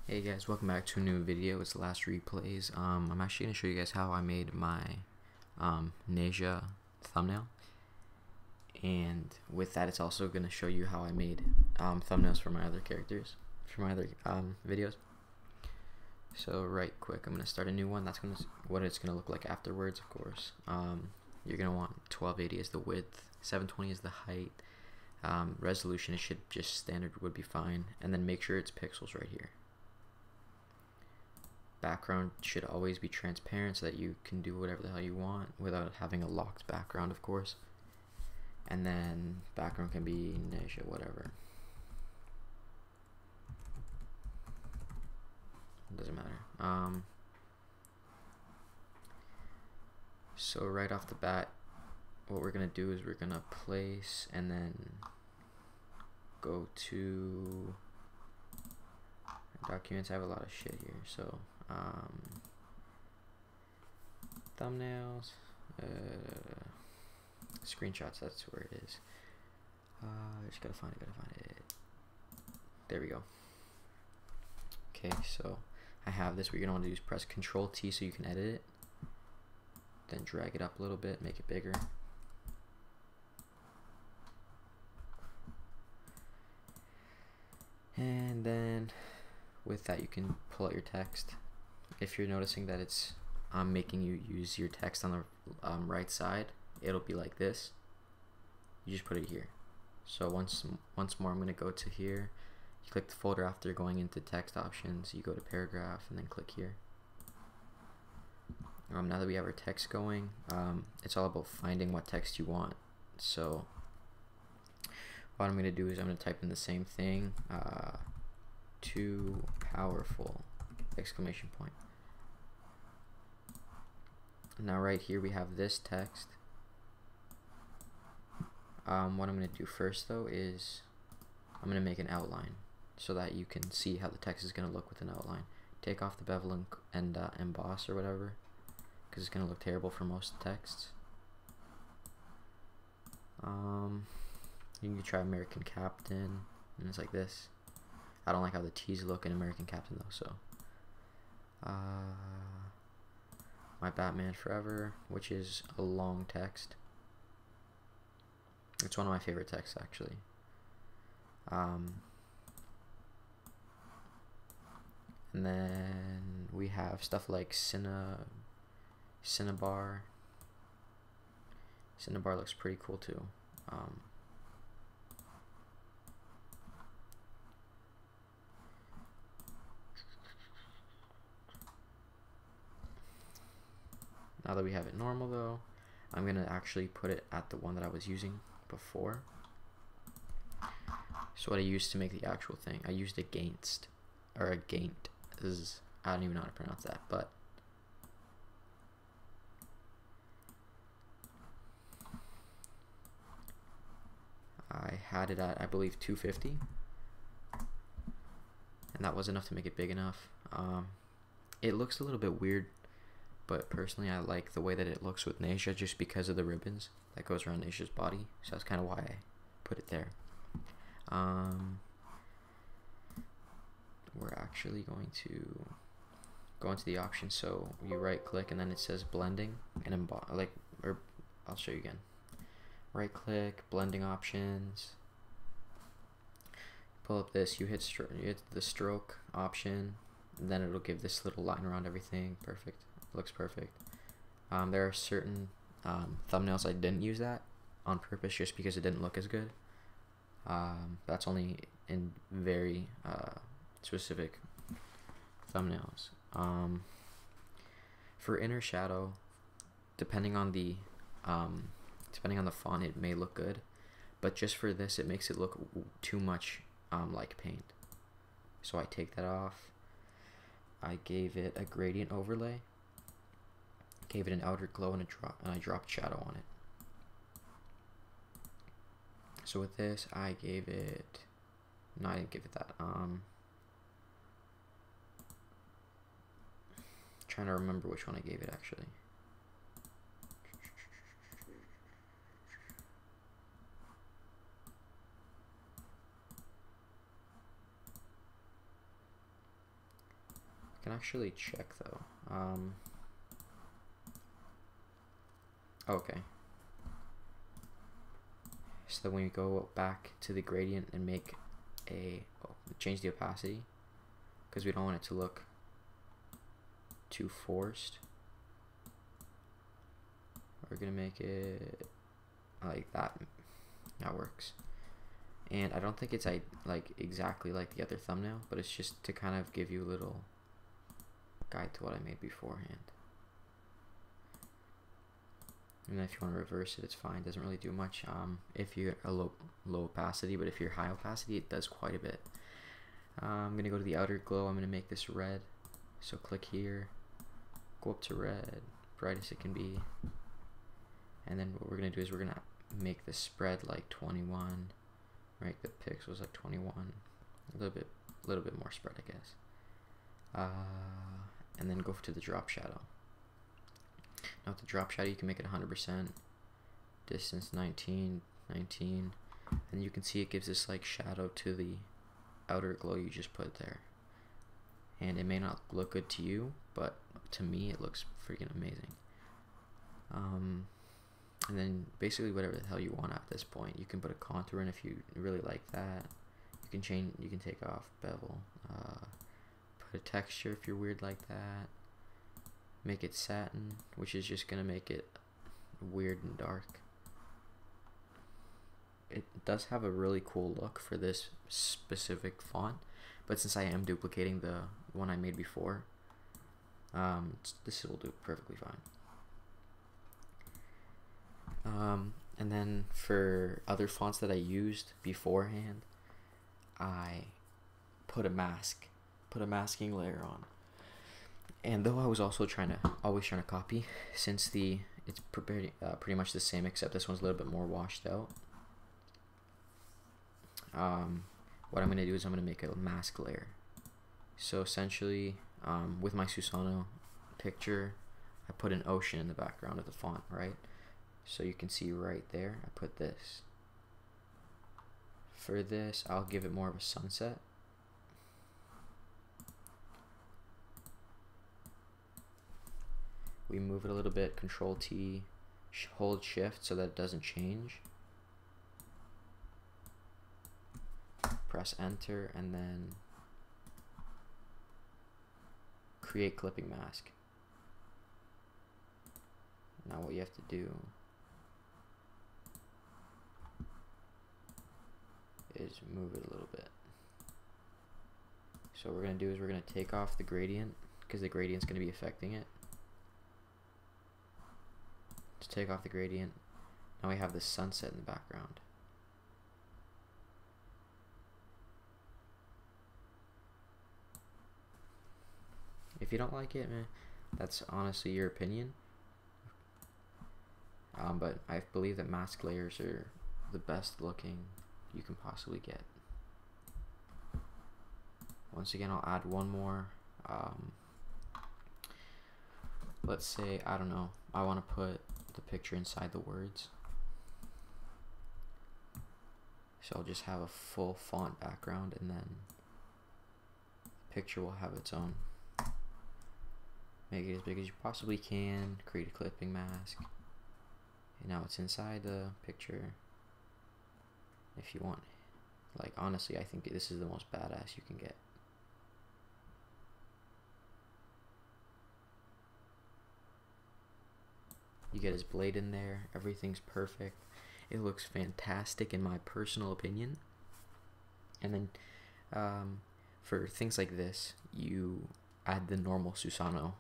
Hey guys, welcome back to a new video. It's the last replays. I'm actually going to show you guys how I made my Nasia thumbnail, and with that it's also going to show you how I made thumbnails for my other characters, for my other videos. So right quick, I'm going to start a new one. That's what it's going to look like afterwards, of course. You're going to want 1280 as the width, 720 as the height. Resolution, it should just standard would be fine, and then make sure it's pixels right here. Background should always be transparent so that you can do whatever the hell you want without having a locked background, of course. And then background can be Nasia, whatever. It doesn't matter. So right off the bat, what we're gonna do is we're gonna place and then go to documents. I have a lot of shit here, so thumbnails, screenshots, that's where it is. Just gotta find it. There we go. Okay, so I have this. What you're gonna want to do is press Control T so you can edit it, then drag it up a little bit, make it bigger. And then with that you can pull out your text. If you're noticing that it's making you use your text on the right side, it'll be like this. You just put it here. So once more, I'm going to go to here. You click the folder after going into text options. You go to paragraph and then click here. Now that we have our text going, it's all about finding what text you want. So what I'm going to do is I'm going to type in the same thing. Too powerful! Exclamation point. Now right here we have this text. What I'm going to do first though is I'm going to make an outline so that you can see how the text is going to look with an outline. Take off the bevel and emboss or whatever, because it's going to look terrible for most texts. You can try American Captain, and it's like this. I don't like how the T's look in American Captain though, so My Batman Forever, which is a long text. It's one of my favorite texts actually. And then we have stuff like Cinnabar. Cinnabar looks pretty cool too. Now that we have it normal though, I'm gonna actually put it at the one that I was using before. So what I used to make the actual thing, I used against, or againt, I don't even know how to pronounce that, but I had it at, I believe, 250, and that was enough to make it big enough. It looks a little bit weird, but personally I like the way that it looks with Nasia just because of the ribbons that goes around Nasia's body, so that's kind of why I put it there. We're actually going to go into the options, so you right click and then it says blending and I'll show you again. Right click, blending options, pull up this, you hit the stroke option, and then it'll give this little line around everything. Perfect. Looks perfect. There are certain thumbnails I didn't use that on purpose just because it didn't look as good. That's only in very specific thumbnails. For inner shadow, depending on the font, it may look good, but just for this it makes it look too much like paint. So I take that off. I gave it a gradient overlay, gave it an outer glow, and I dropped shadow on it. So with this I gave it, no, I didn't give it that. Trying to remember which one I gave it actually. can actually check though. Okay. So when we go back to the gradient and make change the opacity, because we don't want it to look too forced, we're gonna make it like that. That works. And I don't think it's like exactly like the other thumbnail, but it's just to kind of give you a little guide to what I made beforehand. And then if you want to reverse it, it's fine. It doesn't really do much if you're a low opacity, but if you're high opacity, it does quite a bit. I'm gonna go to the outer glow. I'm gonna make this red. So click here, go up to red, bright as it can be. And then what we're gonna do is we're gonna make the spread like 21, make the pixels like 21, a little bit more spread, I guess. And then go to the drop shadow. Now with the drop shadow, you can make it 100%, distance 19, and you can see it gives this like shadow to the outer glow you just put there. And it may not look good to you, but to me it looks freaking amazing. And then basically whatever the hell you want at this point. You can put a contour in if you really like that. You can change, you can take off bevel, put a texture if you're weird like that. Make it satin, which is just gonna make it weird and dark. It does have a really cool look for this specific font, but since I am duplicating the one I made before, this will do perfectly fine. And then for other fonts that I used beforehand, I put a masking layer on. And though I was also always trying to copy, since it's pretty much the same, except this one's a little bit more washed out. What I'm gonna do is I'm gonna make a mask layer. So essentially, with my Susano picture, I put an ocean in the background of the font, right? So you can see right there, I put this. For this, I'll give it more of a sunset. We move it a little bit, Control T, hold Shift so that it doesn't change. Press Enter and then create clipping mask. Now what you have to do is move it a little bit. So what we're going to do is we're going to take off the gradient, because the gradient's going to be affecting it. Just take off the gradient. Now we have the sunset in the background. If you don't like it, that's honestly your opinion. But I believe that mask layers are the best looking you can possibly get. Once again, I'll add one more. Let's say, I don't know, I want to put the picture inside the words. So I'll just have a full font background, and then the picture will have its own. Make it as big as you possibly can, create a clipping mask. And now it's inside the picture. If you want, like, honestly, I think this is the most badass you can get. You get his blade in there, everything's perfect. It looks fantastic in my personal opinion. And then for things like this, you add the normal Susano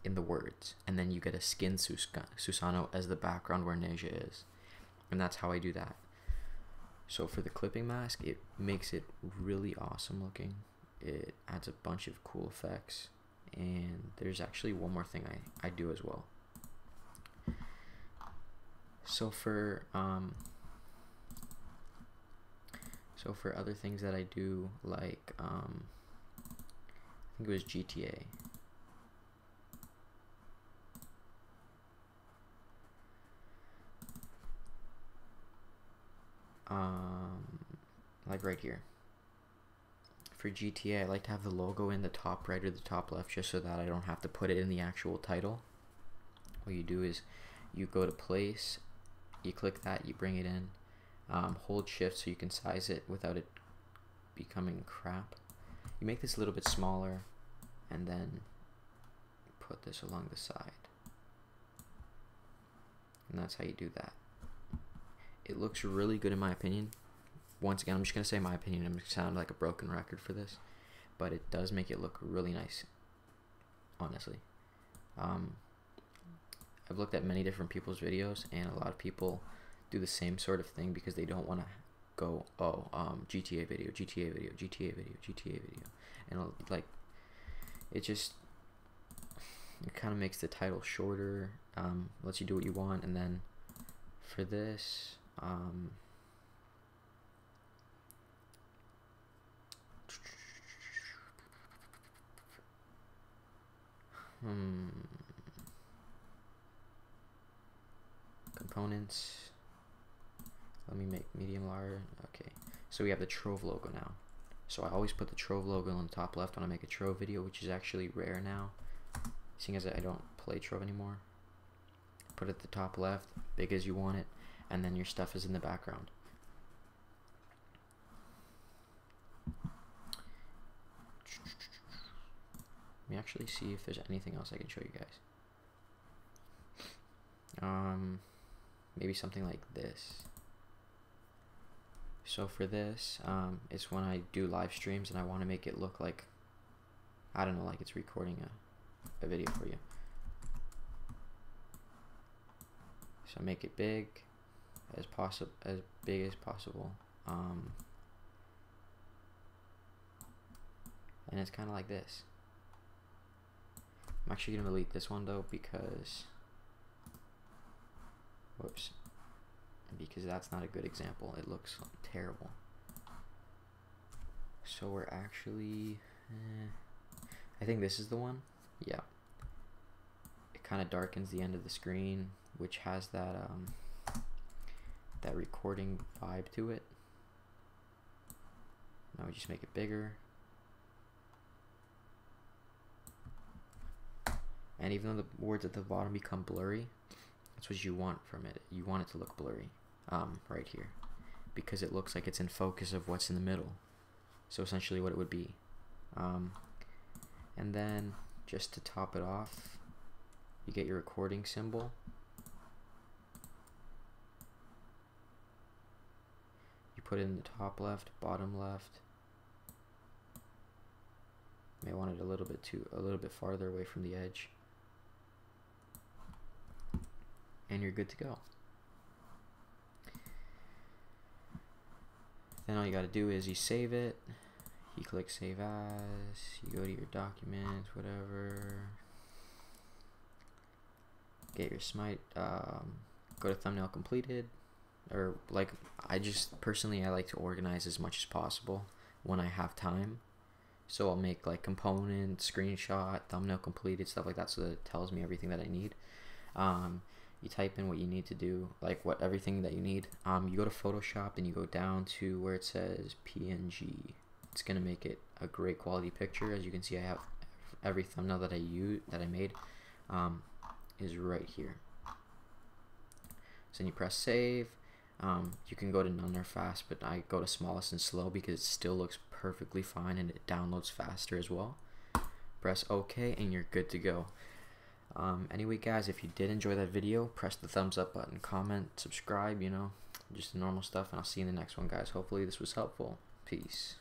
in the words, and then you get a skin Susano as the background where Neja is. And that's how I do that. So for the clipping mask, it makes it really awesome looking. It adds a bunch of cool effects. And there's actually one more thing I do as well. So for other things that I do, like I think it was GTA. Like right here. for GTA, I like to have the logo in the top right or the top left, just so that I don't have to put it in the actual title. What you do is you go to place, you click that, you bring it in, hold shift so you can size it without it becoming crap. You make this a little bit smaller and then put this along the side, and that's how you do that. It looks really good in my opinion. Once again, I'm just gonna say my opinion. I'm gonna sound like a broken record for this, but it does make it look really nice, honestly. I've looked at many different people's videos, and a lot of people do the same sort of thing because they don't want to go, GTA video, GTA video, GTA video, GTA video, and like it kind of makes the title shorter, lets you do what you want. And then for this, components, let me make medium large. Okay, so we have the Trove logo now. So I always put the Trove logo on the top left when I make a Trove video, which is actually rare now, seeing as I don't play Trove anymore. Put it at the top left, big as you want it, and then your stuff is in the background. Let me actually see if there's anything else I can show you guys. Maybe something like this. So for this, it's when I do live streams and I want to make it look like, I don't know, like it's recording a video for you. So make it big as big as possible. And it's kind of like this. I'm actually gonna delete this one though because, whoops, because that's not a good example. It looks terrible. So we're actually, I think this is the one. Yeah. It kind of darkens the end of the screen, which has that that recording vibe to it. Now we just make it bigger. And even though the words at the bottom become blurry, that's what you want from it. You want it to look blurry, right here, because it looks like it's in focus of what's in the middle. So essentially what it would be. And then just to top it off, you get your recording symbol. You put it in the top left, bottom left. You may want it a little bit farther away from the edge. And you're good to go. Then all you gotta do is you save it, you click save as, you go to your documents, whatever, get your smite, go to thumbnail completed, or like, I like to organize as much as possible when I have time. So I'll make like component, screenshot, thumbnail completed, stuff like that, so that it tells me everything that I need. You type in what you need to do, like everything that you need. You go to Photoshop and you go down to where it says PNG. It's gonna make it a great quality picture. As you can see, I have every thumbnail that I made is right here. So then you press save. You can go to none or fast, but I go to smallest and slow because it still looks perfectly fine and it downloads faster as well. Press OK and you're good to go. Anyway guys, if you did enjoy that video, press the thumbs up button, comment, subscribe, you know, just the normal stuff, and I'll see you in the next one guys. Hopefully this was helpful. Peace.